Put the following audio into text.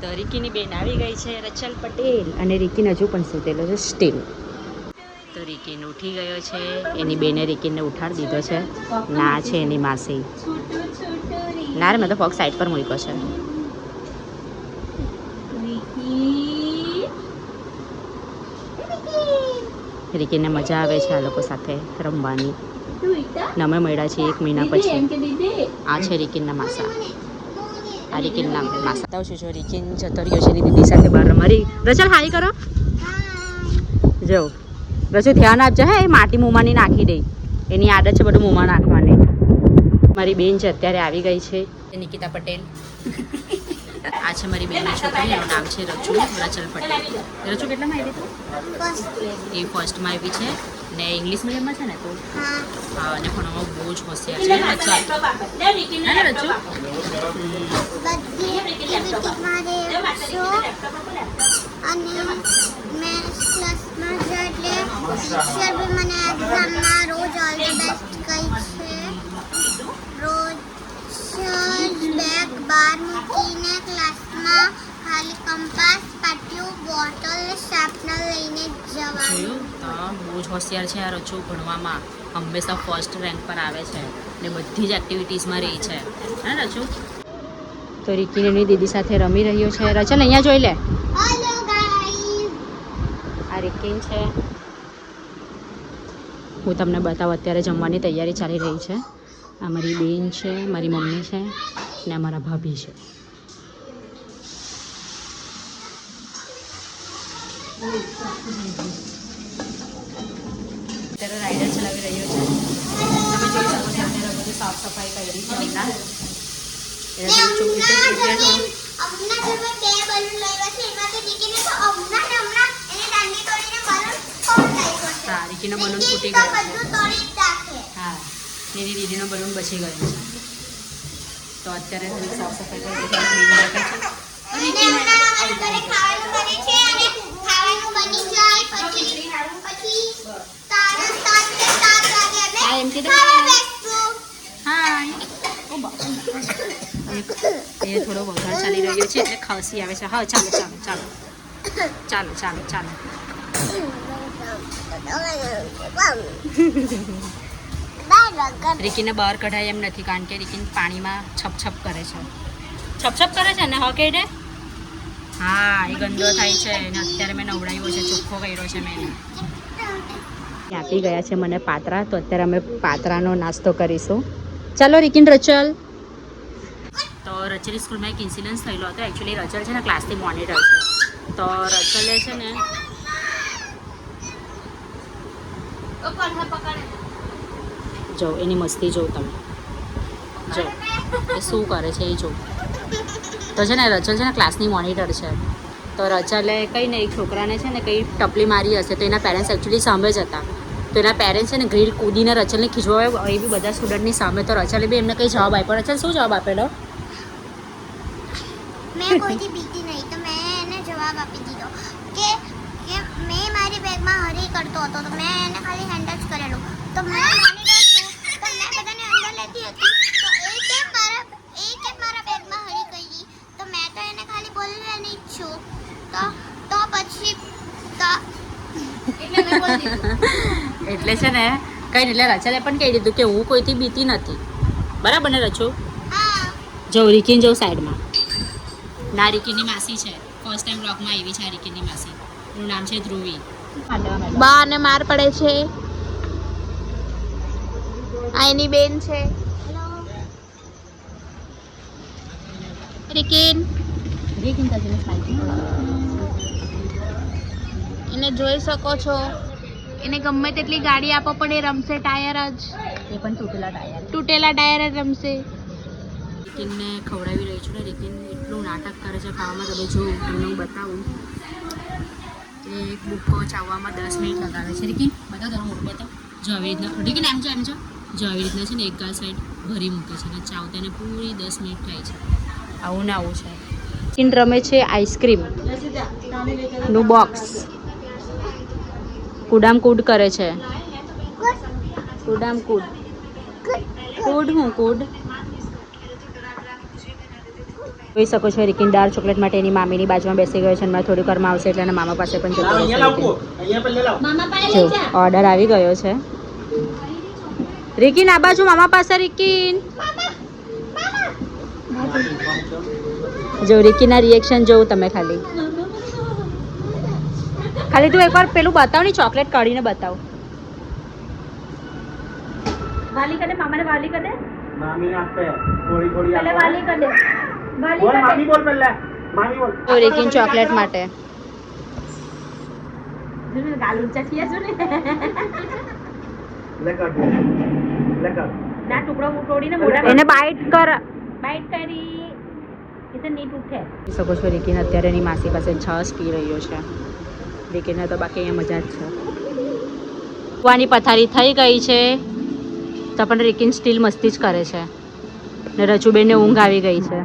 તો રિકીની બેન આવી ગઈ છે રચલ પટેલ અને રિકીને હજુ પણ સૂતેલો છે સ્ટીલ. તો રિકીન ઉઠી ગયો છે, એની બેને રિકીને ઉઠાડી દીધો છે. ના છે એની માસી. ના રે મેં તો પગ સાઈડ પર મૂક્યો છે. રિકીને મજા આવે છે આ લોકો સાથે રમવાની. નમે મળ્યા છે 1 મહિના પછી. આ છે રિકીનના માસા. આ રિકીનના માસા. બતાવું છું જો રિકીન જતો રહ્યો છે એની દીદી સાથે બહાર રમારી. રચલ હાઈ કરો. જો રચુ ધ્યાન આપજો હે, એ માટી મોંમાં ની નાખી દે. એની આદત છે બધું મોંમાં નાખવાની. મારી બેન છે અત્યારે આવી ગઈ છે નિકિતા પટેલ. આ છે મારી બેનની છોકરી, એનું નામ છે રચુ રચલ પટેલ. રચુ કેટલામાં આવી તું? એ ફર્સ્ટમાં આવી છે ને ઇંગ્લિશ મીડિયમમાં છે ને તો હા, અને ભણવામાં બહુ જ હોશિયાર છે. રચુ અને મેં ક્લાસમાં છે એટલે ટીચર બી મને એક્ઝામમાં રોજ ઓલ ધ બેસ્ટ કહી છે. રોજ બેગ બહાર મૂકીને ક્લાસમાં ખાલી કંપાસ, પાટિયું, બોટલ ને શાર્પનર લઈને જવાનું. બહુ જ હોશિયાર છે આ રચુ ભણવામાં. હંમેશા ફર્સ્ટ રેન્ક પર આવે છે ને બધી જ એક્ટિવિટીઝમાં રહી છે. હા રચુ. તો રિકીન એની દીદી સાથે રમી રહ્યો છે. રચલ અહીંયા જોઈ લે. હેલો ગાઈસ, આ રિકીન છે. હું તમને બતાવું અત્યારે જમવાની તૈયારી ચાલી રહી છે. આ મારી બેન છે, મારી મમ્મી છે ને અમારા ભાભી છે. અત્યારે રાઈડર ચલાવી રહ્યો છે. તમે જોઈ શકો છો અત્યારે બધું સાફ સફાઈ કરી છે હમણાં. હમણાં જે મેં 2 બલૂન લાવ્યા છે એમાંથી દીકરીને તો હમણાં એને દાંડી તોડીને બલૂન ફોડાઈ ગયો. હા, રિકીનો બલૂન ફૂટી ગયો છે. બધું તોડી જ નાખે. હા, એની દીદીનો બલૂન બચી ગયો છે. તો અત્યારે થોડી સાફ સફાઈ કરી છે. અને હમણાં ઘરે ખાવાનું બને છે અને ખાવાનું બની જાય પછી સાડા 7 વાગે હા, એમ અમે કીધું. ખાવા બેસશું. હા, એ થોડો વઘાર ચાલી રહ્યો છે એટલે ખાંસી આવે છે. હા, ચાલો ચાલો ચાલો ચાલો ચાલો ચાલો. રિકીને બહાર કઢાય એમ નથી કારણ કે રિકીન પાણીમાં છપ કરે છે. છપ કરે છે ને હકે ડે. હા, એ ગંદો થાય છે અને અત્યારે મેં નવડાવ્યો છે, ચોખ્ખો કર્યો છે મેં. આપી ગયા છે મને પાત્રા, તો અત્યારે અમે પાત્રાનો નાસ્તો કરીશું. ચાલો રિકીન રચલ. તો રચલ સ્કૂલમાં એક ઇન્સિડન્સ થયેલો હતો. એકચ્યુઅલી રચલ છે ને ક્લાસની મોનિટર છે. તો રચલે છે ને જો એની મસ્તી જો તમે જો એ શું કરે છે એ જો. તો છે ને રચલ છે ને ક્લાસની મોનિટર છે. તો રચલે કંઈ ને એક છોકરાને છે ને કંઈ ટપલી મારી હશે તો એના પેરેન્ટ્સ એકચ્યુઅલી સામે જ હતા. તો એના પેરેન્ટ્સ છે ને ગ્રીલ કૂદીને રચલને ખીજવાય એ બી બધા સ્ટુડન્ટની સામે. તો રચલે બી એમને કંઈ જવાબ આપ્યો. રચલ શું જવાબ આપેલો? મેં કોઈથી બીતી નહીં તો મેં એને જવાબ આપી દીધો કે મેં મારી બેગમાં હરી કરતો હતો તો મેં એને ખાલી હેન્ડલ જ કરેલું. તો મેં મોનિટર છું તો મેં બધાને અંદર લેતી હતી તો એ કેમ મારા બેગમાં હરી કરી તો મેં તો એને ખાલી બોલવાની જ છું. તો પછી એટલે મેં બોલી દીધું. એટલે છે ને કંઈ એટલે રચલે પણ કહી દીધું કે હું કોઈથી બીતી નથી. બરાબર ને રચુ? હા, જો રિકીન જો સાઈડમાં. ના, રિકીની માસી છે. ફર્સ્ટ ટાઈમ બ્લોગમાં આવી છે આ રિકીની માસી. એનું નામ છે ધ્રુવી. બા ને માર પડે છે. આ એની બેન છે રિકીન. એને જોઈ શકો છો. એને ગમે તેટલી ગાડી આપો પણ એ રમશે ટાયર જ. એ પણ તૂટેલા ટાયર જ રમશે. રિકીનને ખવડાવી રહી છું ને રિકીન એટલું નાટક કરે છે ખાવામાં. તમે જો તમને હું બતાવું. એ એક બુક્કો ચાવવામાં 10 મિનિટ લગાવે છે. રિકીન બતાવો તારું મોટું બતાવ. જો આવી રીતના રિકીન એમ જો જો આવી રીતના છે ને એક ગાલ સાઈડ ભરી મૂકે છે અને ચાવતા એને પૂરી 10 મિનિટ થાય છે. આવું ને આવું છે. રિકીન રમે છે આઈસ્ક્રીમ નું બોક્સ. કૂડામ કૂદ કરે છે. કૂડામ કૂદ કૂદ હું કૂદ જોઈ શકો છો રિકિન ડાર્ક ચોકલેટ માટે એની મામીની બાજુમાં બેસી ગયો છે અને મારે થોડીક વારમાં આવશે એટલે એના મામા પાસે પણ જતો રહેશે રિકિન. જો ઓર્ડર આવી ગયો છે. રિકિન આ બાજુ મામા પાસે. રિકિન જો રિકીના રિએક્શન જોઉં તમે ખાલી તું એકવાર પેલું બતાવ ની ચોકલેટ કાઢીને બતાવ. વાલી કરે મામાને વાલી કરે मामी आपे थोड़ी थोड़ी पहले वाली कर दे वाली बोल कर मामी बोल पहले मामी बोल दे રિકિન ચોકલેટ માટે ગાલ ઊંચા થયા છો ને लेकर ના ટુકડો તોડીને મોઢા એને બાઈટ કરી એટલે નીટ ઉઠે. શકો છો રિકિન અત્યારે એની માસી પાસે છાશ પી રહ્યો છે. રિકિનને તો બાકી અહીંયા મજા જ છે. કૂવાની પથારી થઈ ગઈ છે તો પણ રિકિન સ્ટીલ મસ્તી જ કરે છે ને રચુબેનને ઊંઘ આવી ગઈ છે.